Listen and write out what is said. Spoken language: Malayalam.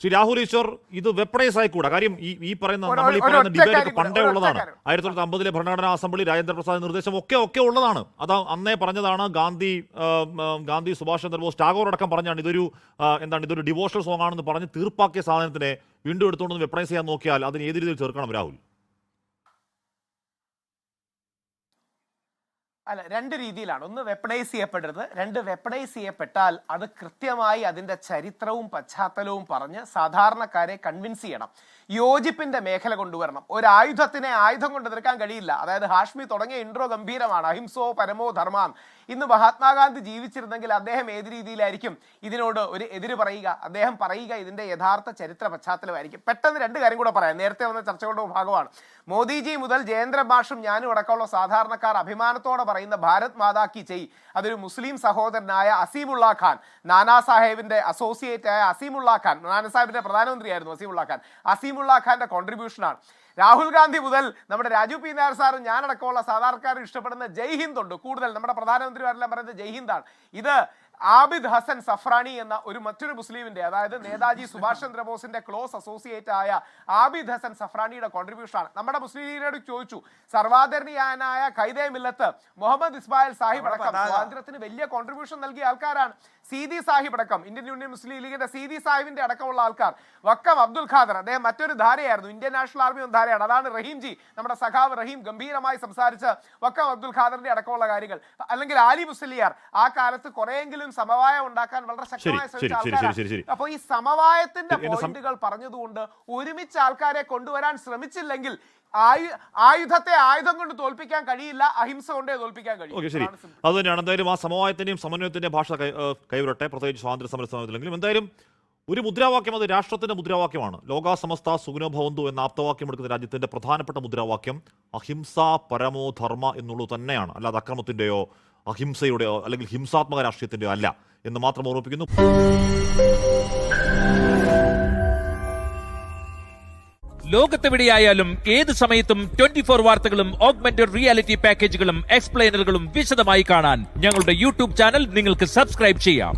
ശ്രീ രാഹുൽ ഈശ്വർ, ഇത് വെപ്പണൈസ് ആയിക്കൂടാ. കാര്യം ഈ പറയുന്ന നമ്മൾ ഈ പറയുന്ന ഡിബേറ്റ് ഒക്കെ പണ്ടേ ഉള്ളതാണ്. 1950 ഭരണഘടനാ അസംബ്ലി രാജേന്ദ്ര പ്രസാദ് നിർദ്ദേശം ഒക്കെ ഉള്ളതാണ്. അത് അന്നേ പറഞ്ഞതാണ്. ഗാന്ധി സുഭാഷ് ചന്ദ്രബോസ്, ടാഗോർ അടക്കം പറഞ്ഞാണ് ഇതൊരു ഡിവോഷണൽ സോങ് ആണെന്ന് പറഞ്ഞ് തീർപ്പാക്കിയ സാധനത്തിനെ വീണ്ടും എടുത്തുകൊണ്ട് വെപ്പണൈസ് ചെയ്യാൻ നോക്കിയാൽ അതിന് ഏത് രീതിയിൽ ചേർക്കണം രാഹുൽ? അല്ല, രണ്ട് രീതിയിലാണ്. ഒന്ന്, വെപ്പണൈസ് ചെയ്യപ്പെടരുത്. രണ്ട്, വെപ്പണൈസ് ചെയ്യപ്പെട്ടാൽ അത് കൃത്യമായി അതിന്റെ ചരിത്രവും പശ്ചാത്തലവും പറഞ്ഞ് സാധാരണക്കാരെ കൺവിൻസ് ചെയ്യണം. യോജിപ്പിന്റെ മേഖല കൊണ്ടുവരണം. ഒരു ആയുധത്തിനെ ആയുധം കൊണ്ട് എതിർക്കാൻ കഴിയില്ല. അതായത് ഹാഷ്മി തുടങ്ങിയ ഇൻട്രോ ഗംഭീരമാണ്. അഹിംസോ പരമോ ധർമാൻ. ഇന്ന് മഹാത്മാഗാന്ധി ജീവിച്ചിരുന്നെങ്കിൽ അദ്ദേഹം ഏത് രീതിയിലായിരിക്കും ഇതിനോട് ഒരു എതിര് പറയുക? അദ്ദേഹം പറയുക ഇതിന്റെ യഥാർത്ഥ ചരിത്ര പശ്ചാത്തലമായിരിക്കും. പെട്ടെന്ന് രണ്ട് കാര്യം കൂടെ പറയാം. നേരത്തെ വന്ന ചർച്ചകളുടെ ഭാഗമാണ്. മോദിജി മുതൽ ജയേന്ദ്ര ഭാഷും ഞാനും അടക്കമുള്ള സാധാരണക്കാർ അഭിമാനത്തോടെ പറയുന്ന ഭാരത് മാതാ കി ജയ് അതൊരു മുസ്ലിം സഹോദരനായ അസീമുള്ള ഖാൻ, നാനാ സാഹേബിന്റെ അസോസിയേറ്റ് ആയ അസീമുള്ള ഖാൻ, നാനാ സാഹിബിന്റെ പ്രധാനമന്ത്രിയായിരുന്നു അസീമുള്ള ഖാൻ, അസീമുള്ള ഖാന്റെ കോൺട്രിബ്യൂഷനാണ്. രാഹുൽ ഗാന്ധി മുതൽ നമ്മുടെ രാജു പി നായർ സാറും ഞാനടക്കമുള്ള സാധാരണക്കാർ ഇഷ്ടപ്പെടുന്ന ജയ് ഹിന്ദ് ഉണ്ട്. കൂടുതൽ നമ്മുടെ പ്രധാനമന്ത്രിമാരെല്ലാം പറയുന്നത് ജയ് ഹിന്ദാണ്. ഇത് ആബിദ് ഹസൻ സഫ്രാനി എന്ന മറ്റൊരു മുസ്ലിമിന്റെ, അതായത് നേതാജി സുഭാഷ് ചന്ദ്രബോസിന്റെ ക്ലോസ് അസോസിയേറ്റ് ആയ ആബിദ് ഹസൻ സഫ്രാനിയുടെ കോൺട്രിബ്യൂഷനാണ്. നമ്മുടെ മുസ്ലിം ലീഗിനോട് ചോദിച്ചു, സർവാദരണീയനായ ഖൈദെ മില്ലത്ത് മുഹമ്മദ് ഇസ്മായിൽ സാഹിബ് അടക്കം സ്വാതന്ത്ര്യത്തിന് വലിയ കോൺട്രിബ്യൂഷൻ നൽകിയ ആൾക്കാരാണ്. സീതി സാഹിബ് അടക്കം, ഇന്ത്യൻ യൂണിയൻ മുസ്ലിം ലീഗിന്റെ സീതി സാഹിബിന്റെ അടക്കമുള്ള ആൾക്കാർ. വക്കം അബ്ദുൽ ഖാദർ, അദ്ദേഹം മറ്റൊരു ധാരയായിരുന്നു. ഇന്ത്യൻ നാഷണൽ ആർമി ഒന്ന് ധാരയാണ്. അതാണ് റഹീംജി, നമ്മുടെ സഖാവ് റഹീം ഗംഭീരമായി സംസാരിച്ച് വക്കം അബ്ദുൽ ഖാദറിന്റെ അടക്കമുള്ള കാര്യങ്ങൾ. അല്ലെങ്കിൽ ആലി മുസ്ലിയാർ ആ കാലത്ത് കുറെയെങ്കിലും സമവായം ഉണ്ടാക്കാൻ വളരെ ശക്തമായി ശ്രമിച്ച ആൾക്കാരാണ്. അപ്പോൾ ഈ സമവായത്തിന്റെ പോയിന്റുകൾ പറഞ്ഞതുകൊണ്ട് ഒരുമിച്ച് ആൾക്കാരെ കൊണ്ടുവരാൻ ശ്രമിച്ചില്ലെങ്കിൽ ആയുധത്തെ ആയുധം കൊണ്ട് തോൽപ്പിക്കാൻ കഴിയില്ല, അഹിംസ കൊണ്ടേ തോൽപ്പിക്കാൻ കഴിയും. അത് തന്നെയാണ്. എന്തായാലും ആ സമവായത്തിന്റെയും സമന്വയത്തിന്റെയും ഭാഷ കൈവിടട്ടെ, പ്രത്യേകിച്ച് സ്വാതന്ത്ര്യ സമര സമയത്തിലെങ്കിലും. എന്തായാലും ഒരു മുദ്രാവാക്യം, അത് രാഷ്ട്രത്തിന്റെ മുദ്രാവാക്യമാണ്. ലോകാ സമസ്ത സുഖിനോ ഭവന്തു എന്ന ആപ്തവാക്യം എടുക്കുന്ന രാജ്യത്തിന്റെ പ്രധാനപ്പെട്ട മുദ്രാവാക്യം അഹിംസ പരമോ ധർമ്മ എന്നുള്ളത് തന്നെയാണ്. അല്ലാതെ അക്രമത്തിന്റെയോ അഹിംസയുടെയോ അല്ലെങ്കിൽ ഹിംസാത്മക രാഷ്ട്രീയത്തിന്റെയോ അല്ല എന്ന് മാത്രം ഓർമ്മിപ്പിക്കുന്നു. ലോകത്തെവിടെയായാലും ഏത് സമയത്തും 24 വാർത്തകളും ഓഗ്മെന്റഡ് റിയാലിറ്റി പാക്കേജുകളും എക്സ്പ്ലെയിനറുകളും വിശദമായി കാണാൻ ഞങ്ങളുടെ യൂട്യൂബ് ചാനൽ നിങ്ങൾക്ക് സബ്സ്ക്രൈബ് ചെയ്യാം.